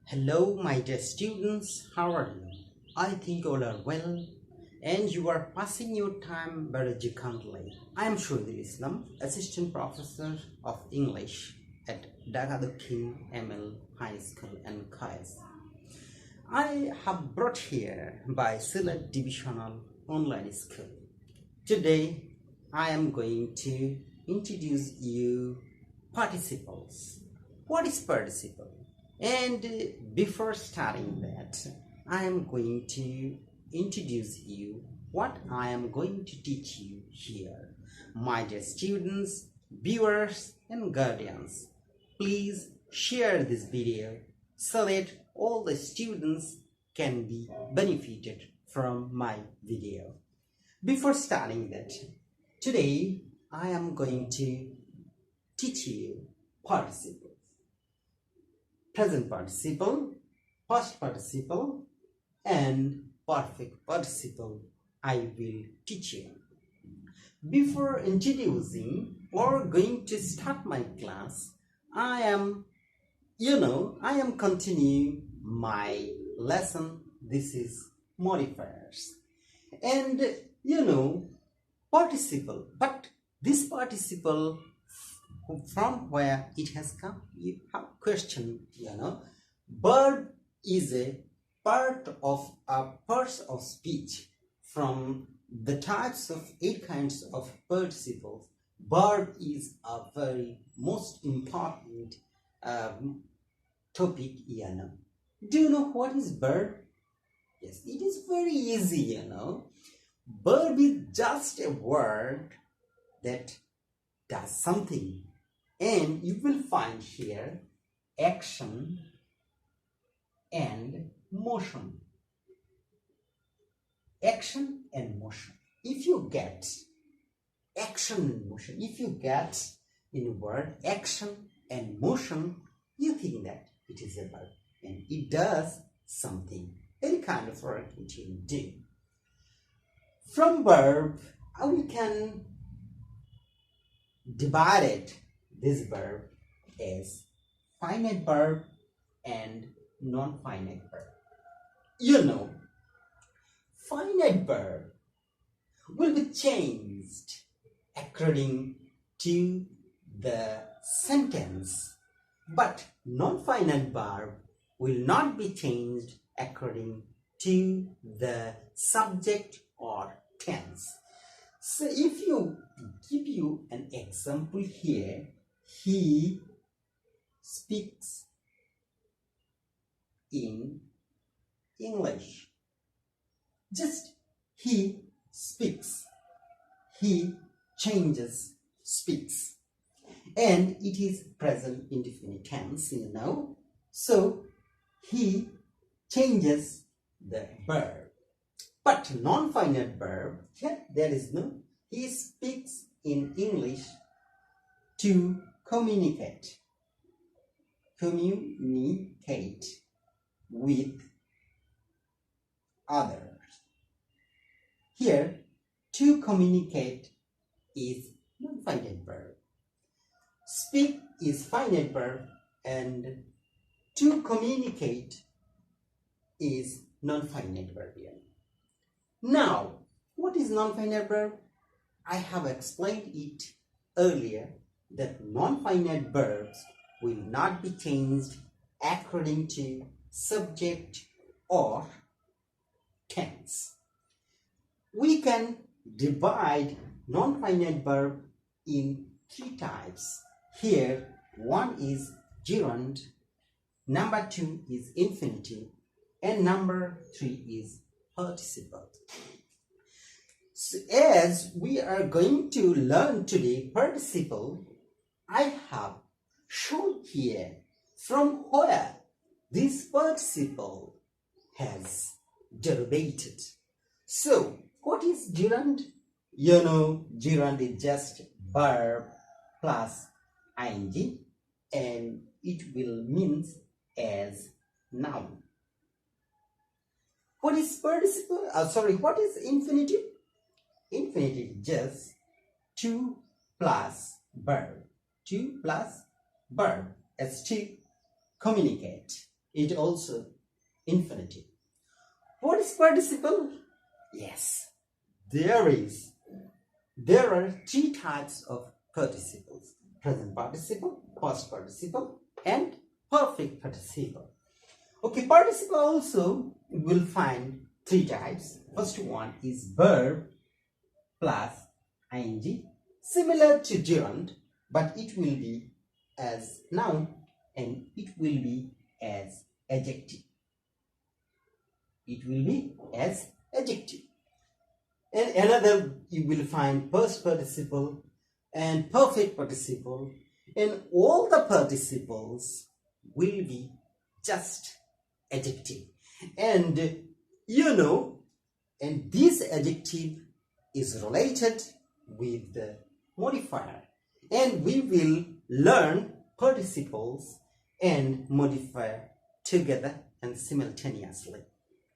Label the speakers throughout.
Speaker 1: Hello, my dear students, how are you? I think all are well and you are passing your time very diligently. I am Shuril Islam, Assistant Professor of English at Dagadukhin ML High School and College. I have brought here by Silat Divisional Online School. Today, I am going to introduce you participles. What is participle? And before starting that, I am going to introduce you what I am going to teach you here. My dear students, viewers and guardians, please share this video so that all the students can be benefited from my video. Before starting that, today I am going to teach you participles. Present participle, past participle, and perfect participle I will teach you. Before introducing or going to start my class, I am continuing my lesson. This is modifiers. And participle, but this participle from where it has come, you have question. Verb is a part of speech. From the types of 8 kinds of participles, verb is a very most important topic. Do you know what is verb? Yes, it is very easy. Verb is just a word that does something, and you will find here action and motion. Action and motion. If you get action and motion, if you get in a word action and motion, you think that it is a verb and it does something, any kind of work it will do. From verb, we can divide this verb as finite verb and non-finite verb. Finite verb will be changed according to the sentence, but non-finite verb will not be changed according to the subject or tense. So if you give you an example here, he speaks in English. Just he speaks. He changes, speaks. And it is present indefinite tense, So he changes the verb. But non-finite verb, there is no. He speaks in English to communicate. Communicate with others. Here, to communicate is non-finite verb. Speak is finite verb, and to communicate is non-finite verb. Now, what is non-finite verb? I have explained it earlier that non-finite verbs will not be changed according to subject or tense. We can divide non-finite verb in 3 types. Here, one is gerund, number 2 is infinitive, and number 3 is participle. So as we are going to learn today participle, I have shown here from where this participle has derivated. So what is gerund? Gerund is just verb plus ing, and it will mean as noun. What is participle? What is infinitive? Infinitive is just 2 plus verb. 2 plus verb as to communicate. it also infinitive. What is participle? Yes, there are three types of participles: present participle, past participle, and perfect participle. Okay, participle also will find three types. First one is verb plus ing, similar to gerund, but it will be as noun and it will be as adjective. It will be as adjective. And another, you will find past participle and perfect participle, and all the participles will be just adjective. And and this adjective is related with the modifier, and we will learn participles and modifier together and simultaneously.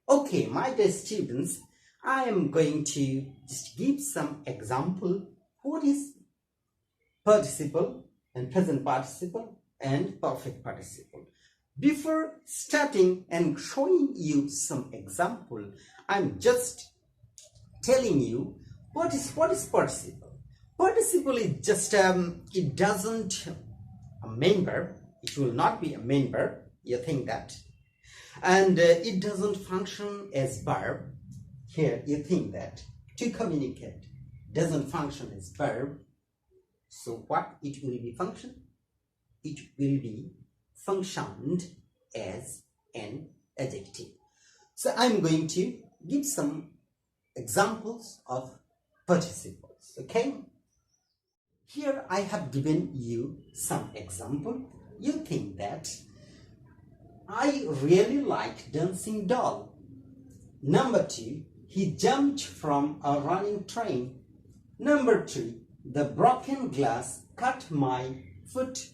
Speaker 1: Okay, my dear students, I am going to just give some example. What is participle and present participle and perfect participle? Before starting and showing you some example, I'm just telling you what is participle. Participle is just it doesn't a main verb. It will not be a main verb. You think that, and it doesn't function as verb. Here you think that to communicate doesn't function as verb. So what it will be function? It will be functioned as an adjective. So I'm going to give some examples of participles. Okay, here I have given you some example. You think that I really like dancing doll. Number 2, he jumped from a running train. Number 3, the broken glass cut my foot.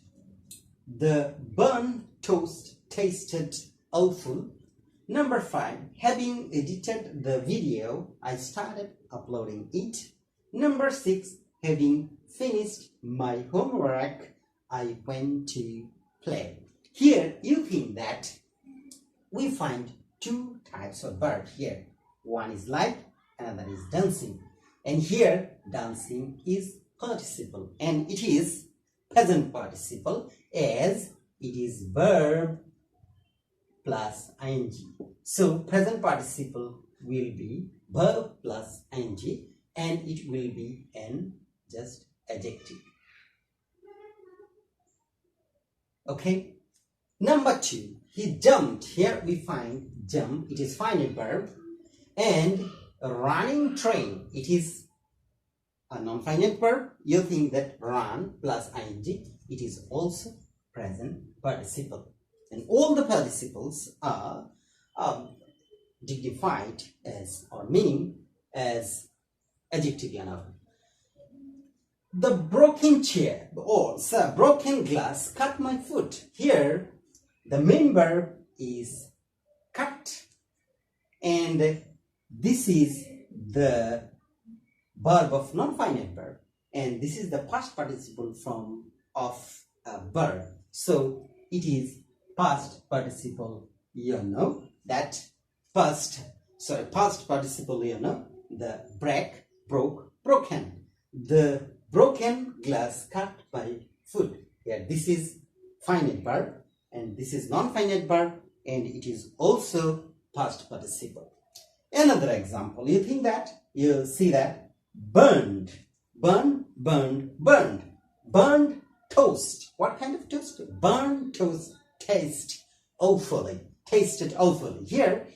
Speaker 1: The burnt toast tasted awful. Number 5, having edited the video, I started uploading it. Number 6, having finished my homework, I went to play. Here you think that we find two types of verb here. One is like, another is dancing. And here dancing is participle, and it is present participle as it is verb plus ing. So present participle will be verb plus ing, and it will be an just adjective. Okay. Number 2, he jumped. Here we find jump, it is finite verb, and running train, it is a non-finite verb. You think that run plus ing, it is also present participle. And all the participles are dignified as or meaning as adjective. The broken chair or broken glass cut my foot. Here the main verb is cut, and this is the verb of non-finite verb, and this is the past participle form of a verb. So it is past participle, that past participle, the break, broke, broken. The broken glass cut by foot. Here this is finite verb and this is non-finite verb, and it is also past participle. Another example, you think that, you see that burned, burn, burned, burned, burned toast. What kind of toast? Burned toast tasted awfully. Here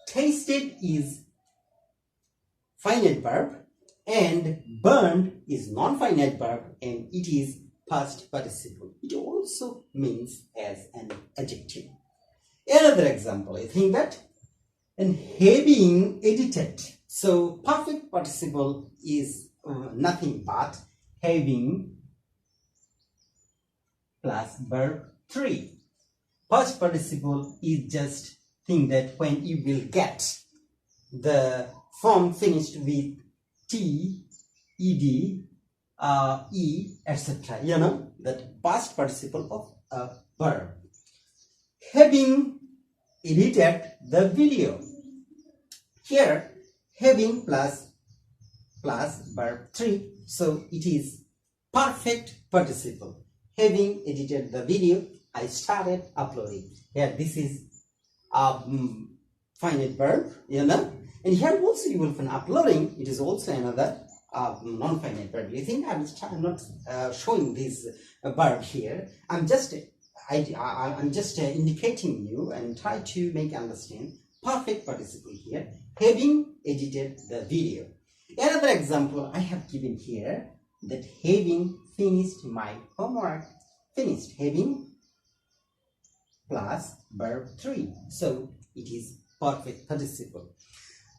Speaker 1: tasted is finite verb and burned is non-finite verb, and it is past participle. It also means as an adjective. Another example, I think that, and having edited. So perfect participle is nothing but having plus verb 3. Past participle is just thing that when you will get the form finished with T, ed, e, etc. That past participle of a verb. Having edited the video. Here, having plus verb 3, so it is perfect participle. Having edited the video, I started uploading. Here, this is finite verb, and here also you will find uploading. It is also another non-finite verb. You think I'm not showing this verb here. I'm just indicating you and try to make understand perfect participle here. Having edited the video. Another example I have given here, that having finished my homework. Finished, having plus verb 3. So it is perfect participle.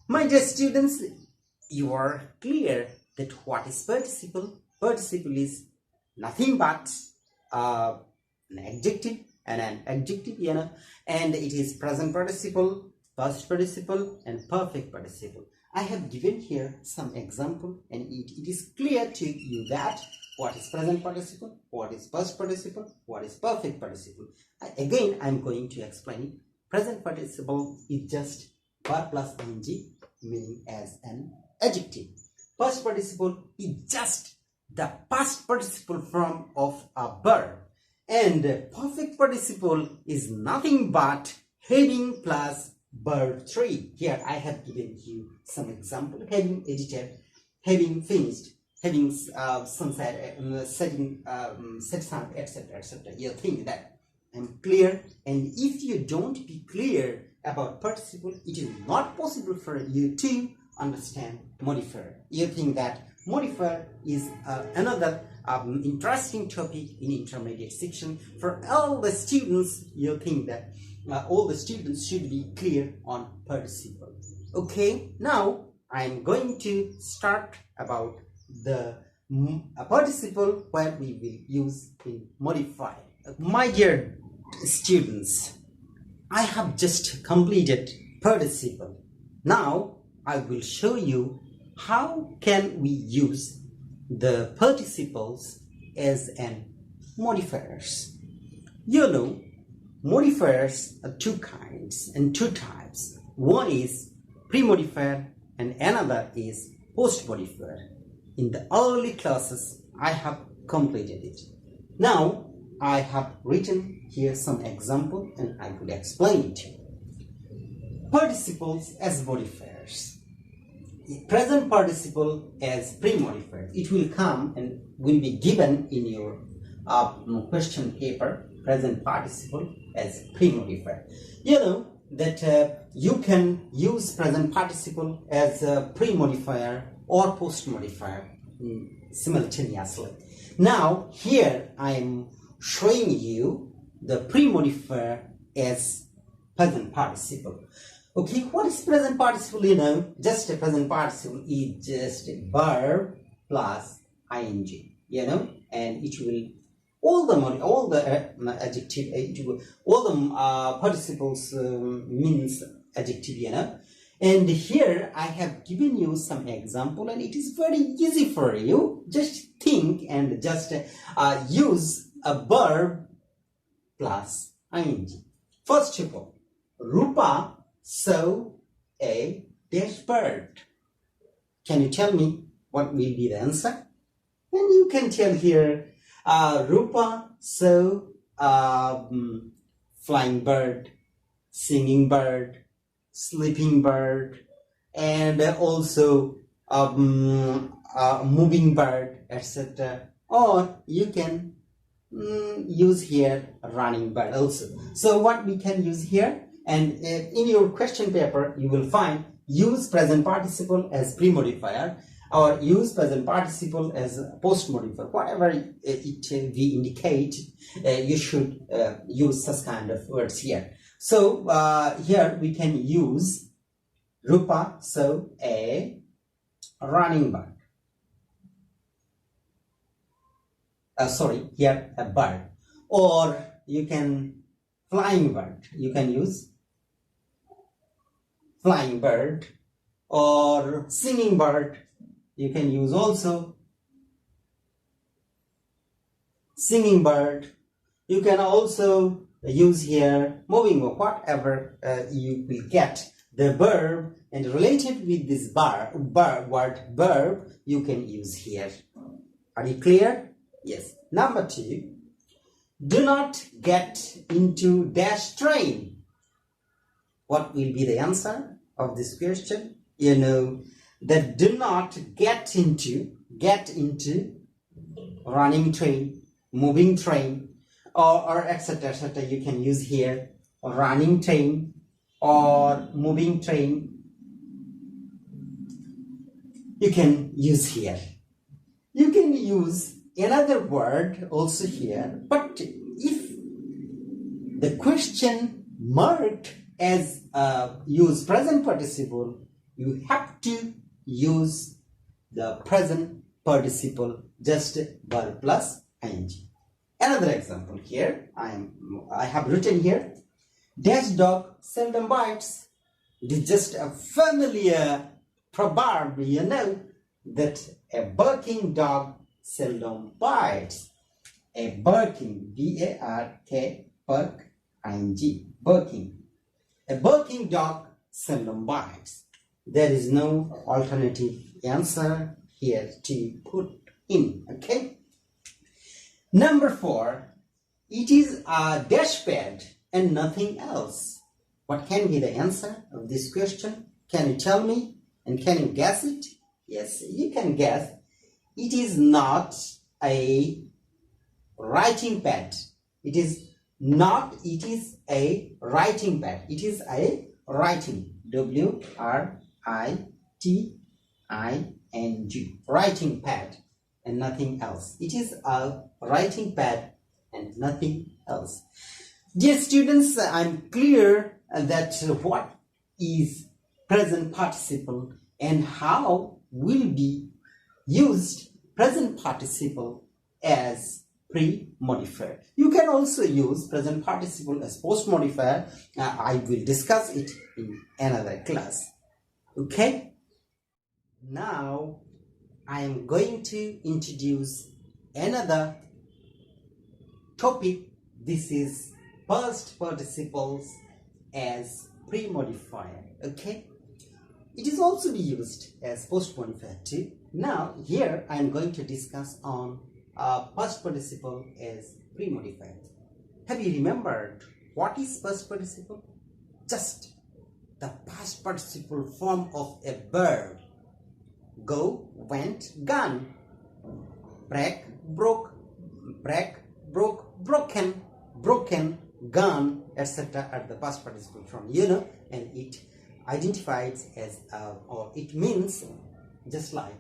Speaker 1: My dear students, you are clear that what is participle? Participle is nothing but an adjective and an adjective, and it is present participle, past participle, and perfect participle. I have given here some example, and it is clear to you that what is present participle, what is past participle, what is perfect participle. Again, I am going to explain it. Present participle is just verb plus ing, meaning as an adjective. Past participle is just the past participle form of a verb. And perfect participle is nothing but having plus verb 3. Here I have given you some example. Having edited, having finished, having sunset, setting, set sun, etc., etc. You think that I'm clear, and if you don't be clear about participle, it is not possible for you to understand modifier. You think that modifier is another interesting topic in intermediate section. For all the students, you think that all the students should be clear on participle. Okay, now I'm going to start about the participle where we will use in modify. My dear students, I have just completed participle. Now I will show you how can we use the participles as an modifiers. Modifiers are two kinds and two types. One is pre-modifier and another is post-modifier. In the early classes, I have completed it. Now, I have written here some example and I will explain it to you. Participles as modifiers. Present participle as pre-modifier. It will come and will be given in your question paper. Present participle as pre-modifier. You know that you can use present participle as a pre-modifier or post-modifier simultaneously. Now here I am showing you the pre-modifier as present participle. Okay, what is present participle? Just a present participle is just a verb plus ing, and it will all the adjective, all the participles means adjective, and here I have given you some example, and it is very easy for you. Just think and just use a verb plus ing. First of all, Rupa saw a dash bird. Can you tell me what will be the answer? And you can tell here, Rupa saw flying bird, singing bird, sleeping bird, and also moving bird, etc. Or you can use here running bird also. So what we can use here, and in your question paper you will find use present participle as pre-modifier or use present participle as post-modifier. Whatever it we indicate, you should use such kind of words here. So here we can use Rupa saw a running bird. Here a bird. Or you can flying bird. You can use flying bird. Or singing bird. You can use also singing bird. You can also use here moving or whatever you will get the verb, and related with this word verb you can use here. Are you clear? Yes. Number 2, do not get into dash train. What will be the answer of this question? You know that do not get into running train, moving train, or etc. etc. You can use here running train or moving train. You can use here. You can use another word also here, but if the question marked as use present participle, you have to use the present participle, just verb plus ing. Another example here, I have written here, dash dog seldom bites. It is just a familiar proverb, you know, that a barking dog seldom bites. A barking, B-A-R-K, bark, I-N-G, barking. A barking dog seldom bites. There is no alternative answer here to put in, okay? Number 4, it is a dash pad and nothing else. What can be the answer of this question? Can you tell me? And can you guess it? Yes, you can guess. It is not a writing pad. It is not, it is a writing pad. It is a writing, W-R-I-T-I-N-G, writing pad and nothing else. It is a writing pad and nothing else. Dear students, I'm clear that what is present participle and how will be used present participle as pre-modifier. You can also use present participle as post-modifier. I will discuss it in another class. Okay? Now, I am going to introduce another topic. This is past participles as pre-modifier. Okay? It is also be used as post-modifier too. Now, here I am going to discuss on past participle as pre-modifier. Have you remembered what is past participle? Just the past participle form of a verb. Go, went, gone. Break, broke, broken, gone, etc. are the past participle form, you know, and it identifies as or it means just like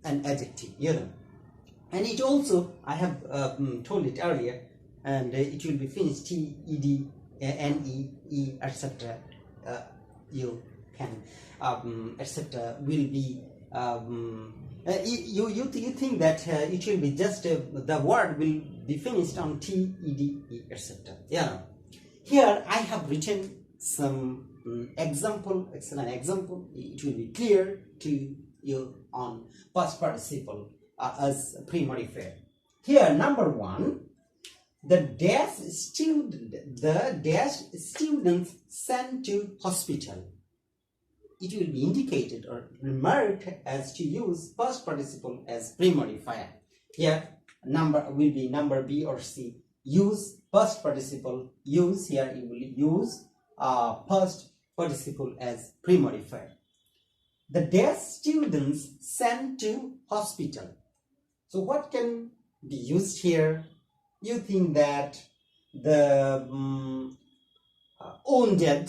Speaker 1: an adjective, you know. And it also, I have told it earlier, and it will be finished T, E, D, N, E, E, etc. You can, etc. will be, you think that it will be just, the word will be finished on T, E, D, E, etc. Yeah. Here I have written some excellent example. It will be clear to you on past participle as pre-modifier. Here, number 1, the dash students sent to hospital. It will be indicated or marked as to use past participle as pre-modifier. Here, number will be number B or C. Use past participle. Use here you will use past participle as pre-modifier. The dash students sent to hospital. So what can be used here? You think that the owned here,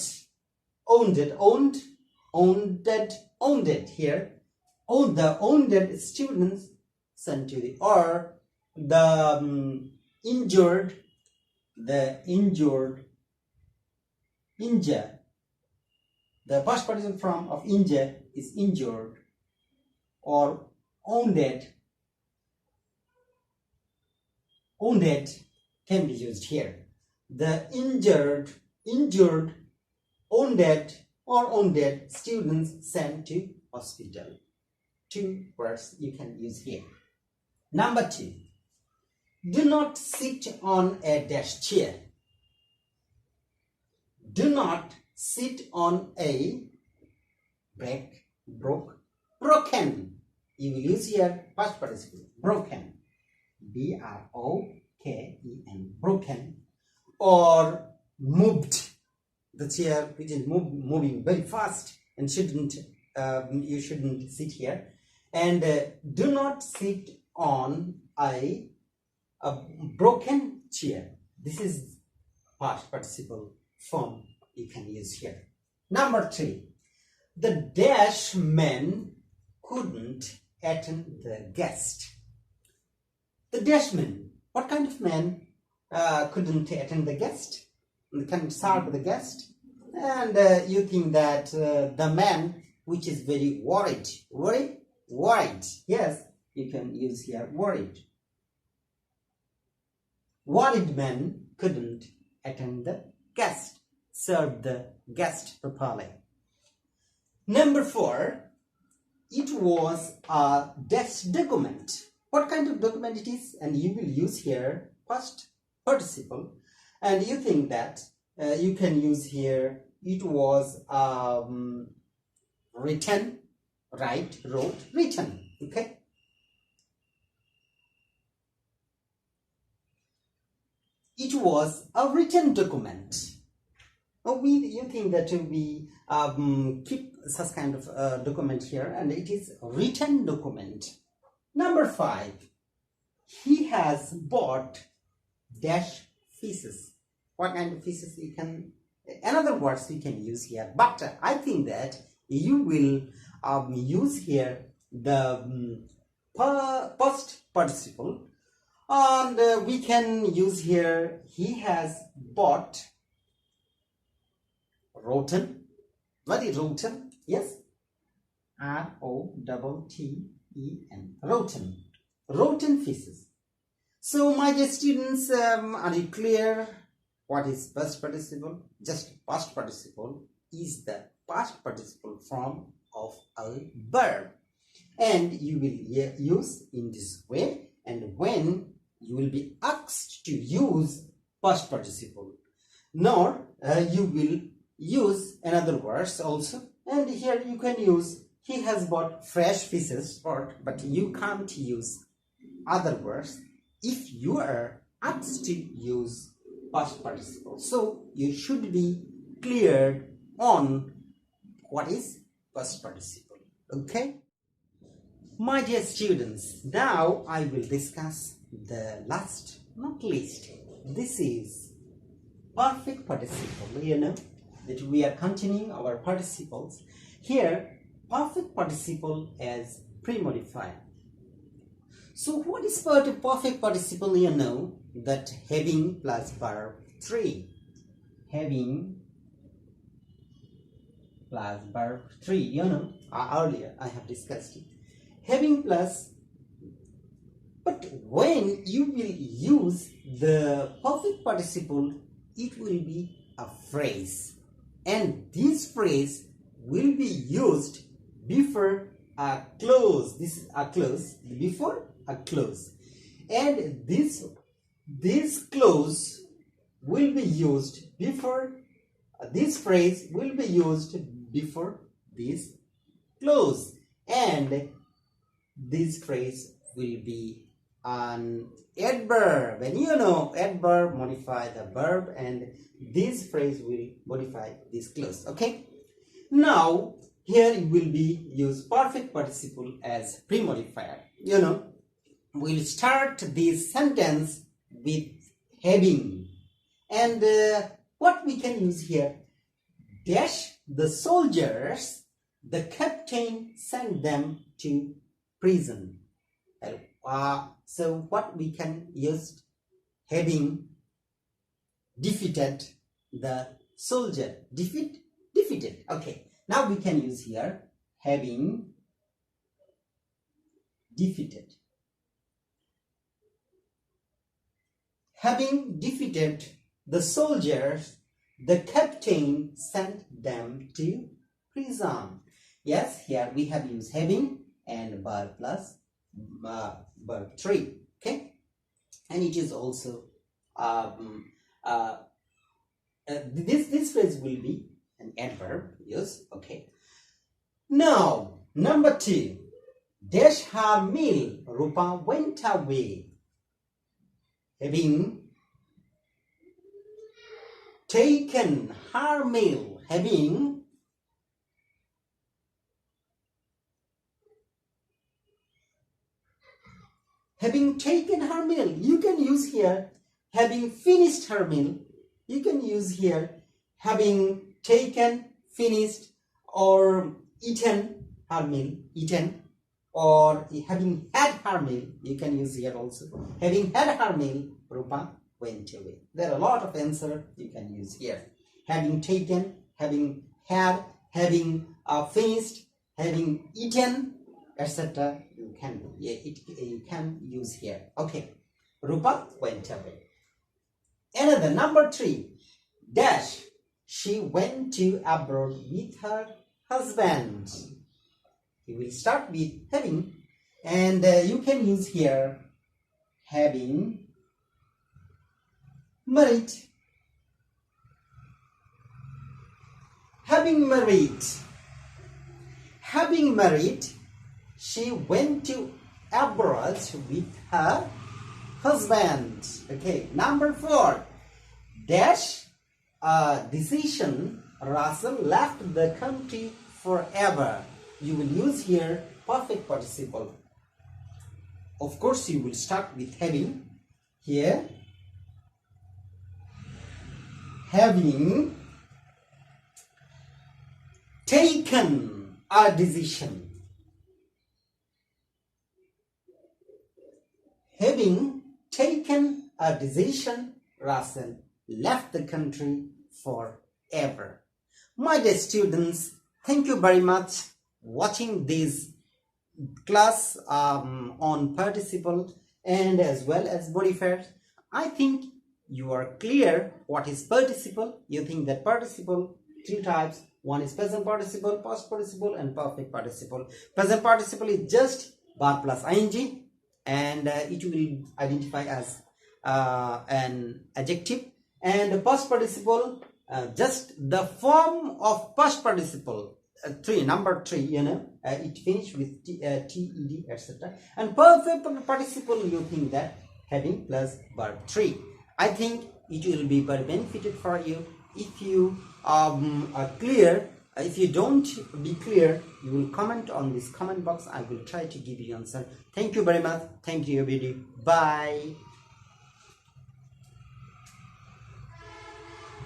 Speaker 1: the owned students sent to the, or the injured, the past participle form of injure is injured, or owned can be used here. The injured, owned or owned students sent to hospital. 2 words you can use here. Number 2, do not sit on a dash chair. do not sit on a broken. You will use here past participle, broken, broken, broken, or moved, the chair which is moving very fast and you shouldn't sit here. And do not sit on a broken chair. This is past participle form you can use here. Number 3, the dash man couldn't attend the guest. The dash man, what kind of man couldn't attend the guest? Can serve the guest? And you think that the man which is very worried. Yes, you can use here worried. Worried man couldn't attend the guest, serve the guest properly. Number 4, it was a dash document. What kind of document it is? And you will use here past participle. And you think that you can use here, it was written, wrote, written. Okay. It was a written document. You think that we keep such kind of document here, and it is a written document. Number 5, he has bought dash fishes. What kind of fishes you can, another words you can use here, but I think that you will use here the past participle, and we can use here he has bought rotten. What is rotten? Yes, R-O-T-T-E-N, rotten fishes. So my dear students, are you clear what is past participle? Just past participle is the past participle form of a verb, and you will use in this way. And when you will be asked to use past participle, nor you will use another words also. And here you can use he has bought fresh fishes, but you can't use other words if you are asked to use past participle. So you should be cleared on what is past participle. Okay, my dear students, now I will discuss the last, not least. This is perfect participle. You know that we are continuing our participles. Here, perfect participle as pre-modifier. So what is perfect participle? You know that having plus verb 3. Having plus verb 3. You know, earlier I have discussed it. Having plus, but when you will use the perfect participle, it will be a phrase, and this phrase will be used before a clause. This is a clause, before a clause, and this clause will be used before this phrase will be used before this clause, and this phrase will be an adverb. And you know adverb modify the verb, and this phrase will modify this clause. Okay, now here it will be use perfect participle as pre-modifier. You know, we'll start this sentence with having, and what we can use here, dash the soldiers, the captain sent them to prison. So what we can use, having defeated the soldier, defeated. Okay, now we can use here having defeated. Having defeated the soldiers, the captain sent them to prison. Yes, here we have used having and verb plus verb 3. Okay, and it is also this phrase will be an adverb. Yes, okay. Now, number 2. Dash her meal, Rupa went away. Having taken her meal, having taken her meal, you can use here having finished her meal. You can use here having taken, finished, or eaten her meal, eaten, or having had her meal. You can use here also. Having had her meal, Rupa went away. There are a lot of answers you can use here. Having taken, having had, having finished, having eaten, etc. You can use here. Okay, Rupa went away. Another, number 3. Dash, she went to abroad with her husband. You will start with having, and you can use here having married. Having married, she went to abroad with her husband. Okay, number 4. Dash decision, Russell left the country forever. You will use here perfect participle. Of course, you will start with having here. Having taken a decision. Having taken a decision, Russell left the country forever. My dear students, thank you very much watching this class on participle and as well as modifiers. I think you are clear what is participle. You think that participle, 3 types. One is present participle, past participle, and perfect participle. Present participle is just verb plus ing, and it will identify as an adjective. And past participle, just the form of past participle. Number 3, it finished with ted, etc. And perfect participle, you think that having plus verb 3. I think it will be very benefited for you if you are clear. If you don't be clear, you will comment on this comment box. I will try to give you answer. Thank you very much. Thank you, everybody. Bye.